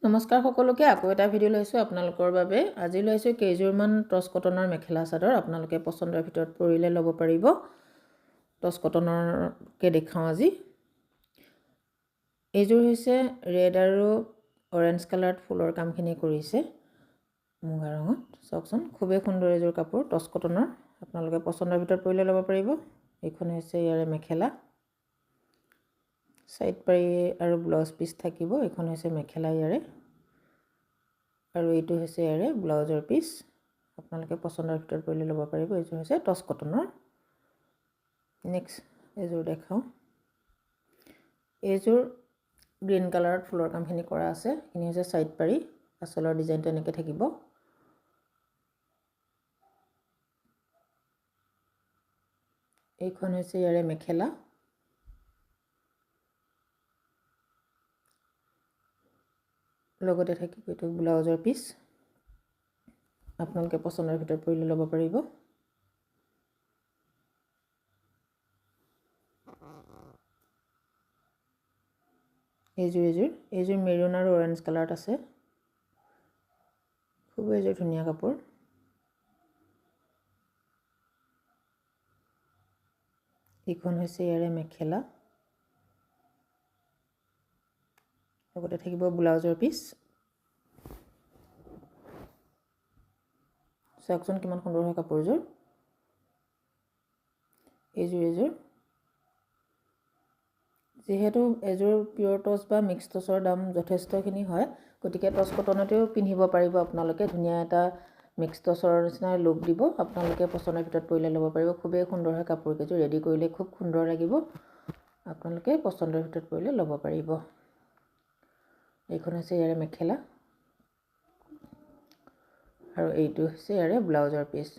নমস্কাৰ সকলোকে আকৌ এটা ভিডিও লৈছো আপোনালোকৰ বাবে আজি লৈছো কেইজোৰমান টছ কটনৰ মেখেলা চাদৰ আপোনালোকে পছন্দৰ ভিতৰত পৰিলে ল'ব পাৰিব টছ কটনৰ কে দেখাও আজি এইজোৰ হৈছে ৰেড আৰু অৰেঞ্জ কালাৰত ফুলৰ কামখিনি কৰিছে মুগা ৰঙত চাওকচোন খুবেই সুন্দৰ এজোৰ কাপোৰ টছ কটনৰ আপোনালোকে পছন্দৰ ভিতৰত পৰিলে ল'ব পাৰিব এইখন হৈছে ইয়াৰে মেখেলা সাইড পাৰি আৰু ব্লাউজ পিস থাকিব এখন হৈছে মেখেলা ইয়াৰে আৰু এইটো হৈছে ইয়াৰে ব্লাউজৰ পিস আপোনালোকে পছন্দৰ ভিতৰত পৰিলে ল'ব পাৰিব এইটো হৈছে টছ কটনৰ নেক্সট এজোৰ দেখাও এইজোৰ গ্ৰীন কালাৰত ফুলৰ কামখিনি কৰা আছে ইনি হৈছে সাইড পাৰি আসলৰ ডিজাইনটো এনেকৈ থাকিব এইখন হৈছে ইয়াৰে মেখেলা লগতে থাকিব এটো ব্লাউজৰ পিস আপোনালোকে পছন্দৰ ভিতৰত পৰিলে ল'ব পাৰিব এইজোৰ মেৰুন আৰু অৰেঞ্জ কালাৰত আছে খুব এজোৰ ধুনীয়া কাপোৰ এইখন হৈছে ইয়াৰে মেখেলা লগতে থাকিব ব্লাউজৰ পিস চাওকচোন কিমান সুন্দৰ হয় কাপোৰযোৰ এইজোৰ যেহেতু এজোৰ পিওৰ টছ বা মিক্স টছৰ দাম যথেষ্টখিনি হয় গতিকে টছ কটনতেও পিন্ধিব পাৰিব আপোনালোকে ধুনীয়া এটা মিক্স টছৰ নিচিনা লুক দিব আপোনালোকে পছন্দৰ ভিতৰত পৰিলে ল'ব পাৰিব খুবেই সুন্দৰ হয় কাপোৰ কেইযোৰ ৰেডি কৰিলে খুব সুন্দৰ লাগিব আপোনালোকে পছন্দৰ ভিতৰত পৰিলে ল'ব পাৰিব এইখন হৈছে ইয়াৰে মেখেলা আৰু এইটো হৈছে ইয়াৰে ব্লাউজৰ পিস